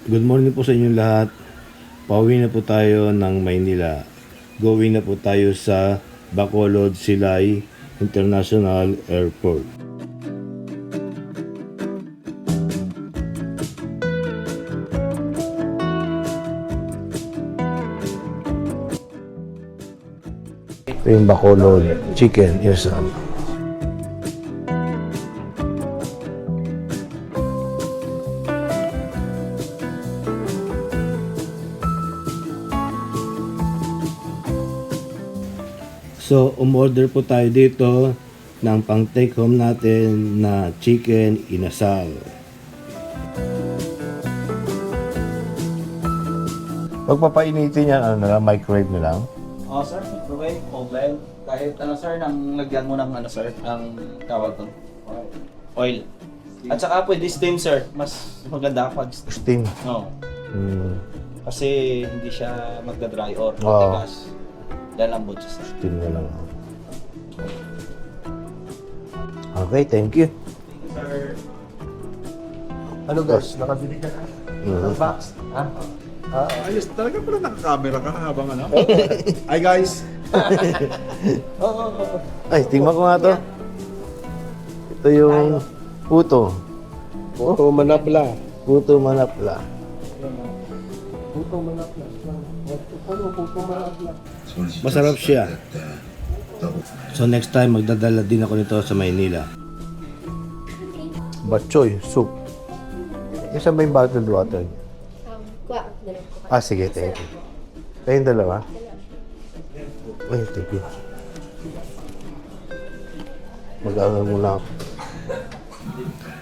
Good morning po sa inyong lahat. Pauwi na po tayo ng Maynila. Going na po tayo sa Bacolod Silay International Airport. Ito yung Bacolod Chicken Inasal. So, umorder po tayo dito ng pang take home natin na chicken inasal. Pagpapainitin yan, ano na lang, microwave na lang. Sir, microwave, oven, kahit ano sir, nang lagyan mo ng ano sir, ang tawag to, oil. At saka pwede steam sir, mas maganda kapag Steam. no. Kasi hindi siya magda-dry or Oo. matigas. Lalambot siya sir. Steam na lang. Okay, thank you. Sir, Ano guys, nakabili ka na? Mhm. Box? Ha? Ayos, talaga pala naka-camera ka habang ano? Hi guys! Ay, tingnan ko nga to. Ito yung puto. Oo, manapla. Puto manapla. Puto manapla. Ano, puto manapla? Masarap siya. So next time magdadala din ako nito sa Maynila. Batchoy soup. Isa ba yung bottled water? Sige, thank you. Kayong dalawa? Ay, thank you. Mag-aaral muna ako.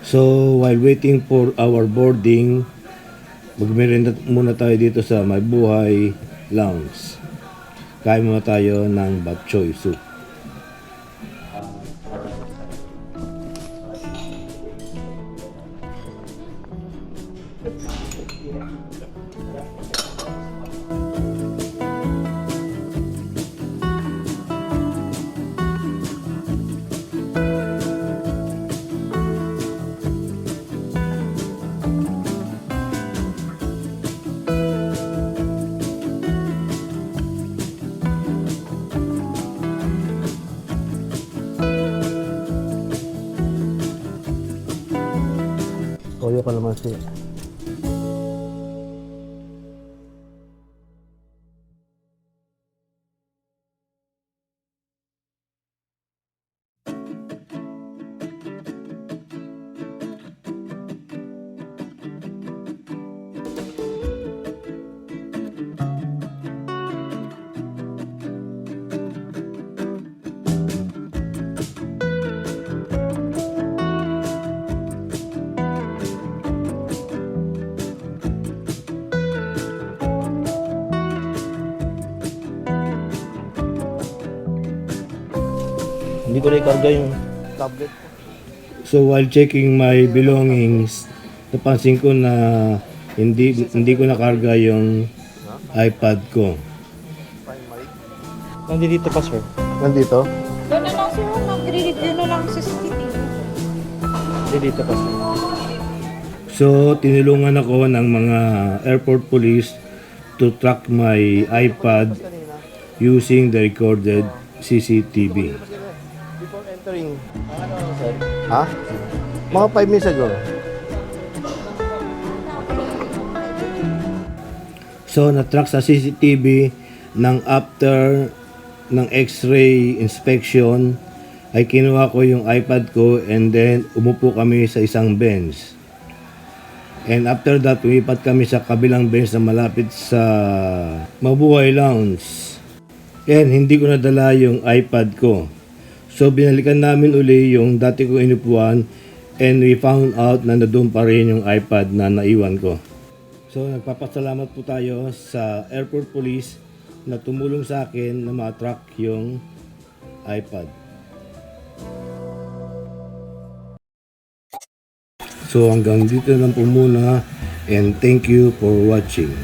So, while waiting for our boarding, magmerenda muna tayo dito sa May Buhay Lounge. Kain muna tayo ng bok choy soup. Toyo pa naman siya. Hindi ko na-ikarga yung tablet ko. So while checking my belongings, napansin ko na hindi ko nakarga yung iPad ko. nandito pa sir. Nandito? Doon na lang sir, mag-review na lang sa CCTV. Nandito pa sir. So tinulungan ako ng mga airport police to track my iPad using the recorded CCTV. Before entering, Ha? Mga 5 minutes ago. So, na-track sa CCTV ng after ng X-ray inspection ay kinuha ko yung iPad ko and then umupo kami sa isang bench. And after that, umipat kami sa kabilang bench na malapit sa Mabuhay Lounge. And hindi ko nadala yung iPad ko. So binalikan namin uli yung dati kong inupuan and we found out na nandun pa rin yung iPad na naiwan ko. So nagpapasalamat po tayo sa airport police na tumulong sa akin na ma-track yung iPad. So hanggang dito lang po muna and thank you for watching.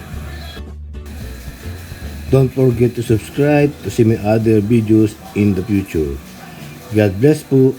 Don't forget to subscribe to see my other videos in the future. God bless po.